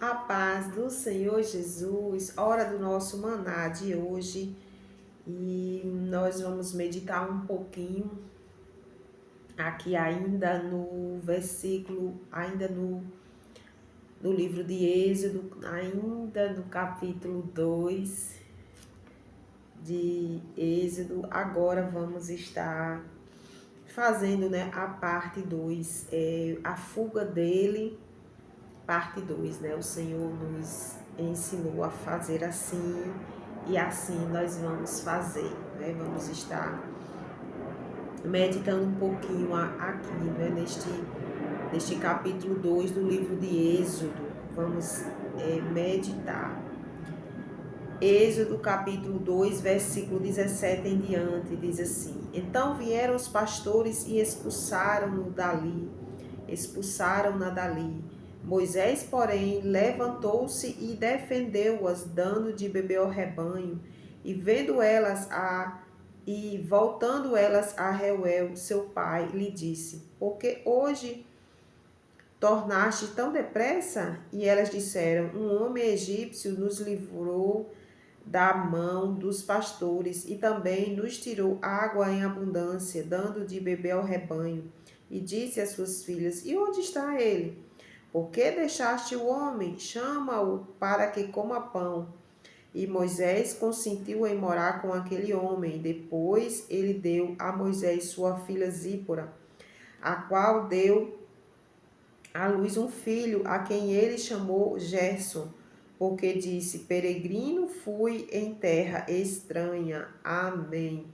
A paz do Senhor Jesus, hora do nosso maná de hoje, e nós vamos meditar um pouquinho aqui ainda no versículo, ainda no livro de Êxodo, ainda no capítulo 2 de Êxodo. Agora vamos estar fazendo, né, a parte 2, a fuga dele. Parte 2, né? O Senhor nos ensinou a fazer assim e assim nós vamos fazer, né? Vamos estar meditando um pouquinho aqui, né? Neste capítulo 2 do livro de Êxodo. Vamos meditar. Êxodo capítulo 2, versículo 17 em diante, diz assim: Então vieram os pastores e expulsaram-na dali. Moisés, porém, levantou-se e defendeu-as, dando de beber ao rebanho, e voltando elas a Reuel, seu pai, lhe disse: Porque hoje tornaste tão depressa? E elas disseram: Um homem egípcio nos livrou da mão dos pastores e também nos tirou água em abundância, dando de beber ao rebanho. E disse às suas filhas: E onde está ele? Por que deixaste o homem? Chama-o para que coma pão. E Moisés consentiu em morar com aquele homem. Depois ele deu a Moisés sua filha Zípora, a qual deu à luz um filho, a quem ele chamou Gerson, porque disse: Peregrino fui em terra estranha. Amém.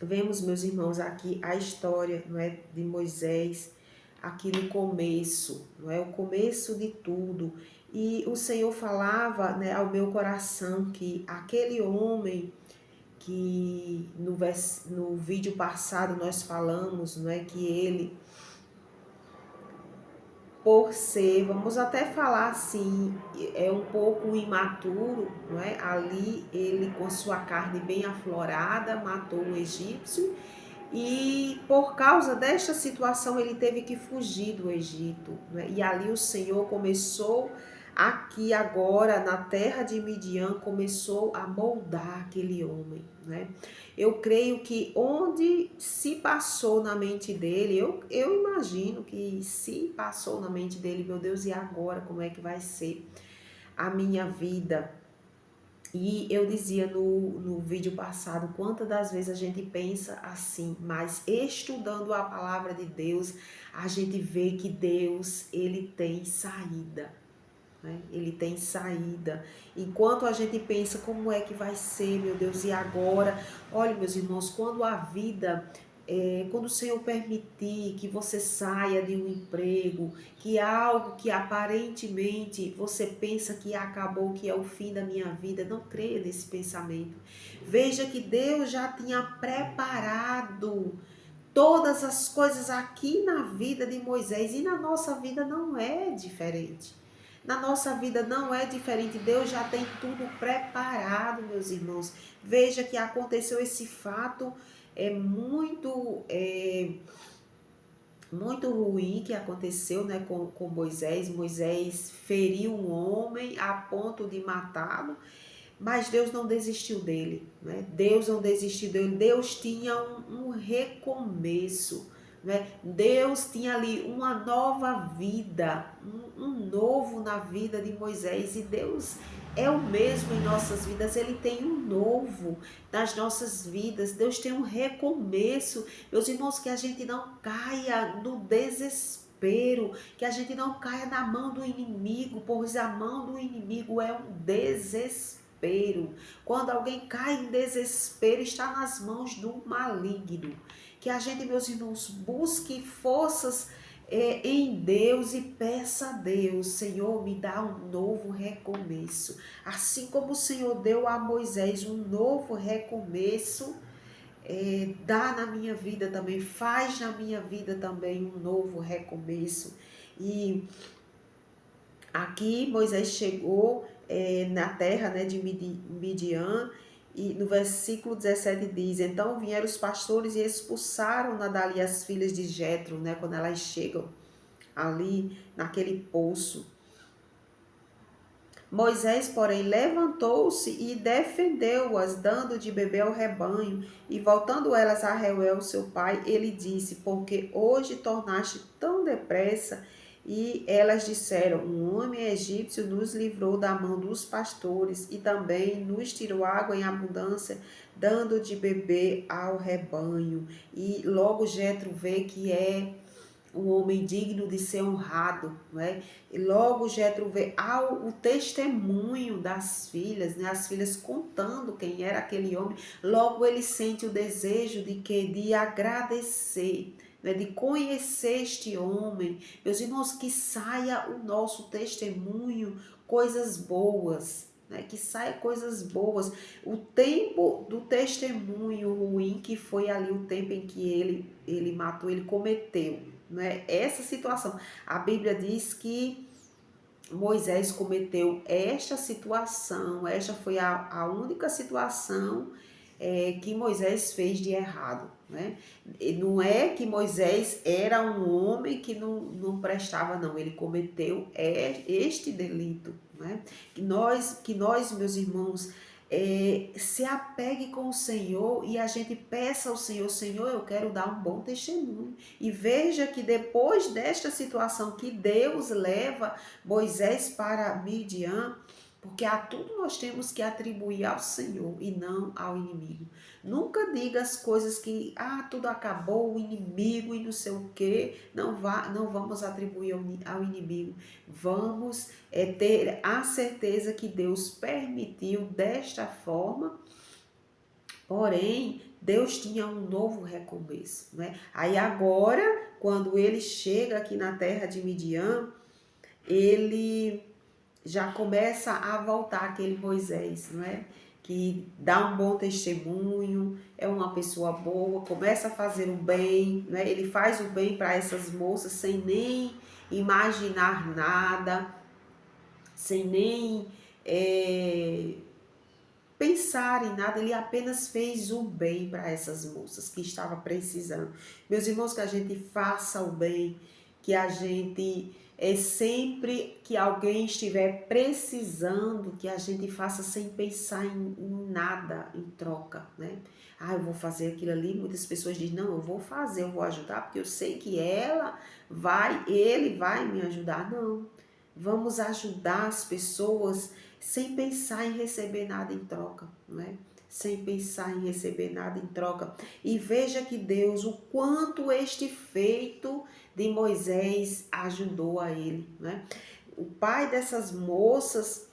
Vemos, meus irmãos, aqui a história, não é, de Moisés, aqui no começo, não é, o começo de tudo. E o Senhor falava, né, ao meu coração que aquele homem que no vídeo passado nós falamos, não é, que ele, por ser, vamos até falar assim, é um pouco imaturo, não é? Ali ele com sua carne bem aflorada matou um egípcio e por causa desta situação ele teve que fugir do Egito, né? E ali o Senhor começou aqui agora na terra de Midian, começou a moldar aquele homem, né? Eu creio que onde se passou na mente dele, eu imagino que se passou na mente dele, meu Deus, e agora como é que vai ser a minha vida? E eu dizia no vídeo passado, quantas das vezes a gente pensa assim, mas estudando a palavra de Deus, a gente vê que Deus, ele tem saída, né? Ele tem saída. Enquanto a gente pensa como é que vai ser, meu Deus, e agora? Olha, meus irmãos, quando a vida, quando o Senhor permitir que você saia de um emprego, que algo que aparentemente você pensa que acabou, que é o fim da minha vida, não creia nesse pensamento. Veja que Deus já tinha preparado todas as coisas aqui na vida de Moisés e na nossa vida não é diferente. Na nossa vida não é diferente. Deus já tem tudo preparado, meus irmãos. Veja que aconteceu esse fato muito ruim que aconteceu, né, com Moisés. Moisés feriu um homem a ponto de matá-lo. Mas Deus não desistiu dele, né? Deus não desistiu dele. Deus tinha um recomeço, né? Deus tinha ali uma nova vida, um novo na vida de Moisés. E Deus é o mesmo em nossas vidas. Ele tem um novo nas nossas vidas. Deus tem um recomeço. Meus irmãos, que a gente não caia no desespero, que a gente não caia na mão do inimigo, pois a mão do inimigo é um desespero. Quando alguém cai em desespero, está nas mãos do maligno. Que a gente, meus irmãos, busque forças em Deus e peça a Deus: Senhor, me dá um novo recomeço. Assim como o Senhor deu a Moisés um novo recomeço, dá na minha vida também, faz na minha vida também um novo recomeço. E aqui Moisés chegou na terra, né, de Midian, e no versículo 17 diz: Então vieram os pastores e expulsaram dali as filhas de Jetro, né, quando elas chegam ali naquele poço. Moisés, porém, levantou-se e defendeu-as, dando de beber ao rebanho. E voltando elas a Reuel, seu pai, ele disse: Porque hoje tornaste tão depressa? E elas disseram: Um homem egípcio nos livrou da mão dos pastores e também nos tirou água em abundância, dando de beber ao rebanho. E logo Jetro vê que é um homem digno de ser honrado, não é? E logo Jetro vê o testemunho das filhas, né? As filhas contando quem era aquele homem. Logo ele sente o desejo de que de agradecer, né? De conhecer este homem. Meus irmãos, que saia o nosso testemunho, coisas boas. Né, que saia coisas boas. O tempo do testemunho ruim, que foi ali o tempo em que ele matou, ele cometeu, né? Essa situação. A Bíblia diz que Moisés cometeu esta situação, esta foi a única situação que Moisés fez de errado, né? E não é que Moisés era um homem que não prestava, não, ele cometeu este delito, né? Que nós, meus irmãos, se apegue com o Senhor e a gente peça ao Senhor: Senhor, eu quero dar um bom testemunho. E veja que depois desta situação que Deus leva Moisés para Midian, porque a tudo nós temos que atribuir ao Senhor e não ao inimigo. Nunca diga as coisas que, tudo acabou, o inimigo e não sei o quê. Não vamos atribuir ao inimigo. Vamos ter a certeza que Deus permitiu desta forma, porém, Deus tinha um novo recomeço, né? Aí agora, quando ele chega aqui na terra de Midian, ele já começa a voltar aquele Moisés, não é? Que dá um bom testemunho, é uma pessoa boa, começa a fazer o bem, né? Ele faz o bem para essas moças sem nem imaginar nada, sem nem pensar em nada, ele apenas fez o bem para essas moças que estavam precisando. Meus irmãos, que a gente faça o bem, que a gente sempre que alguém estiver precisando, que a gente faça sem pensar em nada em troca, né? Eu vou fazer aquilo ali. Muitas pessoas dizem: não, eu vou fazer, eu vou ajudar, porque eu sei que ele vai me ajudar. Não, vamos ajudar as pessoas sem pensar em receber nada em troca, não é? Sem pensar em receber nada em troca. E veja que Deus, o quanto este feito de Moisés ajudou a ele, né? O pai dessas moças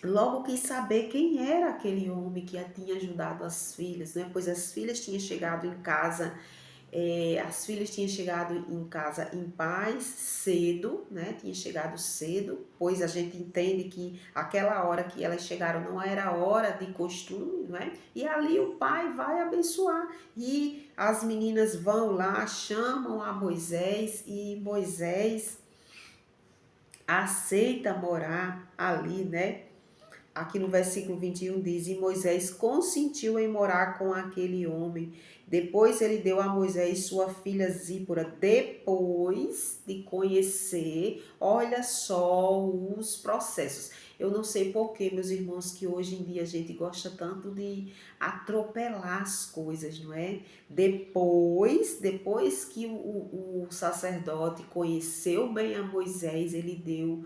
logo quis saber quem era aquele homem que tinha ajudado as filhas, né? Pois as filhas tinham chegado em casa em paz cedo, né? Tinha chegado cedo, pois a gente entende que aquela hora que elas chegaram não era hora de costume, né? E ali o pai vai abençoar. E as meninas vão lá, chamam a Moisés e Moisés aceita morar ali, né? Aqui no versículo 21 diz: E Moisés consentiu em morar com aquele homem. Depois ele deu a Moisés sua filha Zípora. Depois de conhecer, olha só os processos. Eu não sei porquê, meus irmãos, que hoje em dia a gente gosta tanto de atropelar as coisas, não é? Depois que o sacerdote conheceu bem a Moisés, ele deu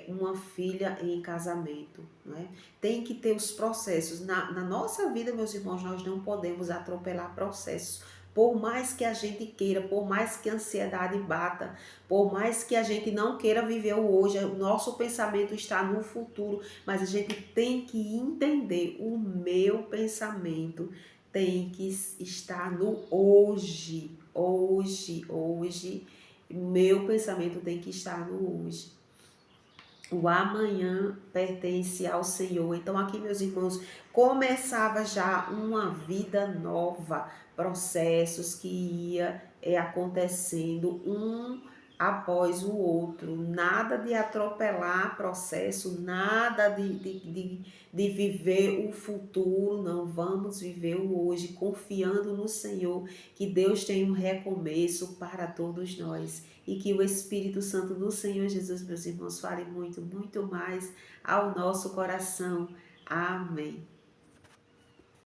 uma filha em casamento, não é? Tem que ter os processos. Na nossa vida, meus irmãos, nós não podemos atropelar processos. Por mais que a gente queira, por mais que a ansiedade bata, por mais que a gente não queira viver o hoje, o nosso pensamento está no futuro, mas a gente tem que entender: o meu pensamento tem que estar no hoje, hoje. Meu pensamento tem que estar no hoje. O amanhã pertence ao Senhor. Então aqui, meus irmãos, começava já uma vida nova, processos que ia acontecendo um após o outro, nada de atropelar processo, nada de viver o futuro, não, vamos viver o hoje, confiando no Senhor, que Deus tem um recomeço para todos nós, e que o Espírito Santo do Senhor Jesus, meus irmãos, fale muito, muito mais ao nosso coração. Amém.